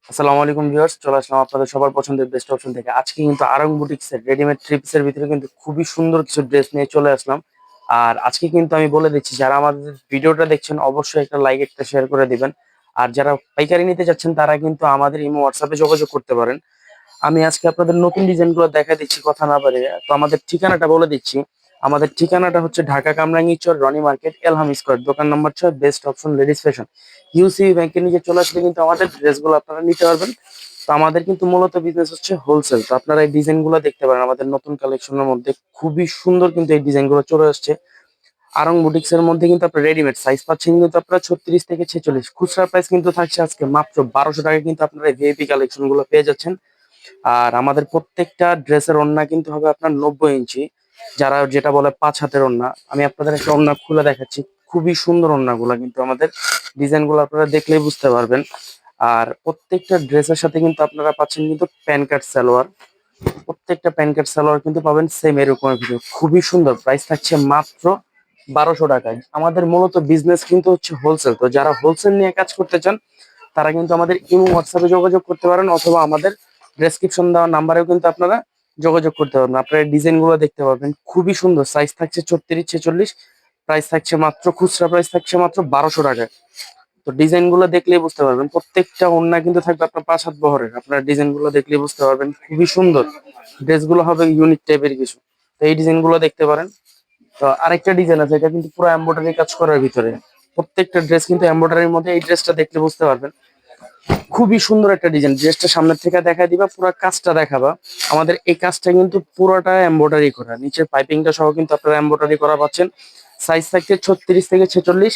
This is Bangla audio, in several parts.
আসসালামু আলাইকুম ভিউয়ার্স, চলে আসলাম আপনাদের সবার পছন্দের বেস্ট অপশন থেকে। আজকে কিন্তু আরং বুটিক্স এর রেডিমেড থ্রি পিসের ভিতরে কিন্তু খুবই সুন্দর কিছু ড্রেস নিয়ে চলে আসলাম। আর আজকে কিন্তু আমি বলে দিচ্ছি, যারা আমাদের ভিডিওটা দেখছেন অবশ্যই একটা লাইক একটা শেয়ার করে দিবেন। আর যারা পাইকারি নিতে যাচ্ছেন তারা কিন্তু আমাদের ইমো হোয়াটসঅ্যাপে যোগাযোগ করতে পারেন। আমি আজকে আপনাদের নতুন ডিজাইনগুলো দেখা দিচ্ছি কথা না পারে। তো আমাদের ঠিকানাটা বলে দিচ্ছি। আমাদের ঠিকানাটা হচ্ছে ঢাকা কামরাঙ্গীরচর রনি মার্কেট এলহাম স্কোয়ার, দোকান নম্বর 6, বেস্ট অপশন লেডিস ফ্যাশন। ইউসি ব্যাংকের নিচে চলে আসলে কিন্তু আমাদের ড্রেসগুলো আপনারা নিতে পারবেন। তো আমাদের কিন্তু মূলত বিজনেস হচ্ছে হোলসেল। তো আপনারা এই ডিজাইনগুলো দেখতে পারেন আমাদের নতুন কালেকশনের মধ্যে। খুবই সুন্দর কিন্তু এই ডিজাইনগুলো চলে আসছে। আরং বুটিক্স এর মধ্যে কিন্তু আপনার রেডিমেড সাইজ পাচ্ছেন কিন্তু আপনারা 36 থেকে 46। খুচরা প্রাইস কিন্তু থাকছে আজকে মাত্র 1200 টাকা, কিন্তু আপনারা এই ভিআইপি কালেকশন গুলো পেয়ে যাচ্ছেন। আর আমাদের প্রত্যেকটা ড্রেসের ওড়না কিন্তু হবে আপনার 90 ইঞ্চি, যারা যেটা বলে 5 হাতের ওড়না। আমি আপনাদের একটা ওড়না খুলে দেখাচ্ছি। খুবই সুন্দর ওড়নাগুলা কিন্তু আমাদের, ডিজাইন গুলো আপনারা দেখলেই বুঝতে পারবেন। আর প্রত্যেকটা ড্রেসের সাথে কিন্তু আপনারা পাচ্ছেন কিন্তু প্যান কার্ড সালোয়ার। প্রত্যেকটা প্যান কার্ড সালোয়ার কিন্তু পাবেন সেম এরকমের ভিডিও। খুবই সুন্দর, প্রাইস থাকছে মাত্র 1200 টাকায়। আমাদের মূলত বিজনেস কিন্তু হচ্ছে হোলসেল। তো যারা হোলসেল নিয়ে কাজ করতে চান তারা কিন্তু আমাদের ইমো হোয়াটসঅ্যাপে যোগাযোগ করতে পারেন, অথবা আমাদের ডেসক্রিপশন দেওয়া নাম্বারেও কিন্তু আপনারা যোগাযোগ করতে পারবেন। আপনারা ডিজাইন গুলো দেখতে পারবেন, খুবই সুন্দর। সাইজ থাকছে 36 46। প্রাইস থাকছে মাত্র, খুচরা প্রাইস থাকছে মাত্র 1200 টাকায়। তো ডিজাইন গুলো দেখলেই বুঝতে পারবেন, প্রত্যেকটা ওড়না কিন্তু থাকবে আপনার 5 হাত বহরের। আপনারা ডিজাইন গুলো দেখলেই বুঝতে পারবেন, খুবই সুন্দর। ড্রেস গুলো হবে ইউনিক টাইপের কিছু। তো এই ডিজাইন গুলো দেখতে পারেন। তো আরেকটা ডিজাইন আছে, এটা কিন্তু পুরো এমব্রয়ডারি কাজ করার ভিতরে। প্রত্যেকটা ড্রেস কিন্তু এমব্রয়ডারির মধ্যে। এই ড্রেসটা দেখলে বুঝতে পারবেন, খুবই সুন্দর একটা ডিজাইন। ড্রেসটা সামনের থেকে দেখা দিবা, পুরো কাজটা দেখাবা। আমাদের এই কাজটা কিন্তু পুরোটা এমব্রয়ডারি করা, নিচের পাইপিংটা সহ কিন্তু আপনারা এমব্রয়ডারি করা পাচ্ছেন। সাইজ থাকছে 36 থেকে 46।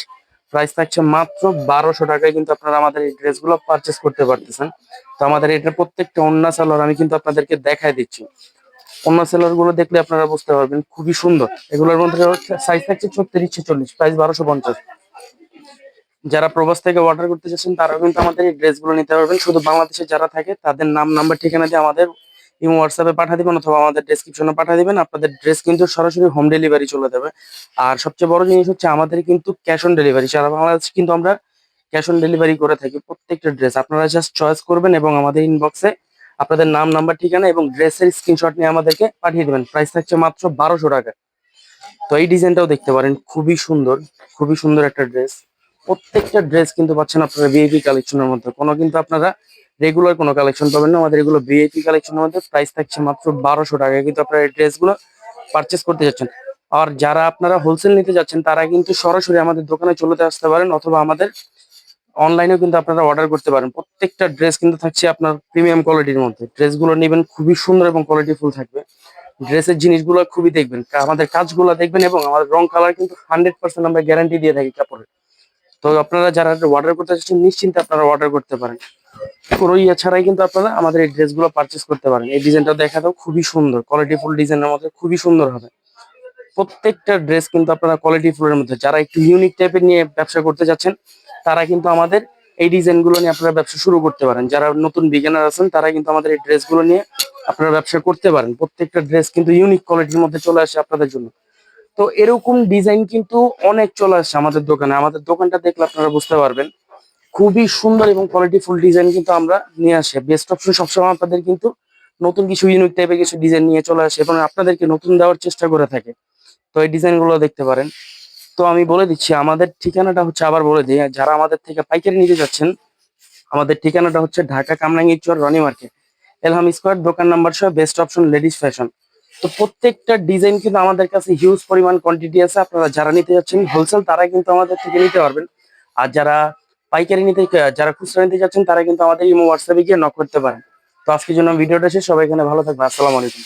প্রাইস থাকছে মাত্র 1200 টাকায়, কিন্তু আপনারা আমাদের এই ড্রেসগুলো পারচেস করতে পারতেছেন। তো আমাদের এটা প্রত্যেকটা ওন্না সালোয়ার আমি কিন্তু আপনাদেরকে দেখাই দিচ্ছি। ওন্না সালোয়ার গুলো দেখলে আপনারা বুঝতে পারবেন, খুবই সুন্দর। এগুলোর মধ্যে সাইজ থাকছে 36 46, প্রাইস 1250। যারা প্রবাস থেকে অর্ডার করতে চাচ্ছেন তারাও কিন্তু আমাদের এই ড্রেসগুলো নিতে পারবেন। শুধু বাংলাদেশে যারা থাকে তাদের নাম নাম্বার ঠিকানা দিয়ে আমাদের ইমো হোয়াটসঅ্যাপে পাঠিয়ে দিবেন, অথবা আমাদের ডেসক্রিপশনে পাঠিয়ে দিবেন। আপনাদের ড্রেস কিন্তু সরাসরি হোম ডেলিভারি চলে যাবে। আর সবচেয়ে বড় জিনিস হচ্ছে আমাদের কিন্তু ক্যাশ অন ডেলিভারি, সারা বাংলাদেশ কিন্তু আমরা ক্যাশ অন ডেলিভারি করে থাকি। প্রত্যেকটা ড্রেস আপনারা জাস্ট চয়েস করবেন এবং আমাদের ইনবক্সে আপনাদের নাম নাম্বার ঠিকানা এবং ড্রেসের স্ক্রিনশট নিয়ে আমাদেরকে পাঠিয়ে দিবেন। প্রাইস থাকছে মাত্র 1200 টাকা। তো এই ডিজাইনটাও দেখতে পারেন, খুবই সুন্দর। খুবই সুন্দর একটা ড্রেস। প্রত্যেকটা ড্রেস কিন্তু পাচ্ছেন আপনারা ভিআইপি কালেকশনের মধ্যে। কোনো কিন্তু আপনারা রেগুলার কোনো কালেকশন পাবেন না, আমাদের এগুলো ভিআইপি কালেকশনের মধ্যে। প্রাইস থাকছে মাত্র 1200 টাকায়, কিন্তু আপনারা এই ড্রেসগুলো পারচেস করতে যাচ্ছেন। আর যারা আপনারা হোলসেল নিতে যাচ্ছেন তারা কিন্তু সরাসরি আমাদের দোকানে চলে আসতে পারেন, অথবা আমাদের অনলাইনেও কিন্তু আপনারা অর্ডার করতে পারেন। প্রত্যেকটা ড্রেস কিন্তু থাকছে আপনার প্রিমিয়াম কোয়ালিটির মধ্যে। ড্রেসগুলো নেবেন, খুবই সুন্দর এবং কোয়ালিটিফুল থাকবে। ড্রেসের জিনিসগুলো খুবই দেখবেন, আমাদের কাজগুলো দেখবেন, এবং আমাদের রং কালার কিন্তু 100% আমরা গ্যারান্টি দিয়ে থাকি কাপড়ের। তো আপনারা যারা অর্ডার করতে চাচ্ছেন নিশ্চিন্তে আপনারা অর্ডার করতে পারেন। কোনো ইয়ে ছাড়াই কিন্তু আপনারা আমাদের এই ড্রেসগুলো পারচেস করতে পারেন। এই ডিজাইনটা দেখা দাও, খুবই সুন্দর কোয়ালিটিফুল ডিজাইনের মধ্যে, খুবই সুন্দর হবে। প্রত্যেকটা ড্রেস কিন্তু আপনারা কোয়ালিটি ফুলের মধ্যে। যারা একটু ইউনিক টাইপের নিয়ে ব্যবসা করতে যাচ্ছেন তারা কিন্তু আমাদের এই ডিজাইন গুলো নিয়ে আপনারা ব্যবসা শুরু করতে পারেন। যারা নতুন বিগিনার আছেন তারা কিন্তু আমাদের এই ড্রেস গুলো নিয়ে আপনারা ব্যবসা করতে পারেন। প্রত্যেকটা ড্রেস কিন্তু ইউনিক কোয়ালিটির মধ্যে চলে আসে আপনাদের জন্য। তো এরকম ডিজাইন কিন্তু অনেক চলে আসছে আমাদের দোকানে। আমাদের দোকানটা দেখলে আপনারা বুঝতে পারবেন, খুবই সুন্দর এবং কোয়ালিটি ফুল ডিজাইন কিন্তু আমরা নিয়ে আসি। বেস্ট অপশন সবসময় আপনাদের কিন্তু নতুন কিছু ইউনিক টাইপের কিছু ডিজাইন নিয়ে চলে আসে এবং আপনাদেরকে নতুন দেওয়ার চেষ্টা করে থাকে। তো এই ডিজাইন গুলো দেখতে পারেন। তো আমি বলে দিচ্ছি আমাদের ঠিকানাটা হচ্ছে, আবার বলে দিই, যারা আমাদের থেকে পাইকারি নিতে যাচ্ছেন আমাদের ঠিকানাটা হচ্ছে ঢাকা কামরাঙ্গীরচর রনি মার্কেট এলহাম স্কোয়ার, দোকান number 6, best option ladies fashion. তো প্রত্যেকটা ডিজাইন কিন্তু আমাদের কাছে হিউজ পরিমাণ কোয়ান্টিটি আছে। আপনারা যারা নিতে যাচ্ছেন হোলসেল তারা কিন্তু আমাদের থেকে নিতে পারবেন। আর যারা পাইকারি নিতে, যারা খুচরা নিতে যাচ্ছেন তারা কিন্তু আমাদের ইমো হোয়াটসঅ্যাপে গিয়ে নক করতে পারেন। তো আজকের জন্য ভিডিওটা শেষ। সবাই এখানে ভালো থাকবে। আসসালামু আলাইকুম।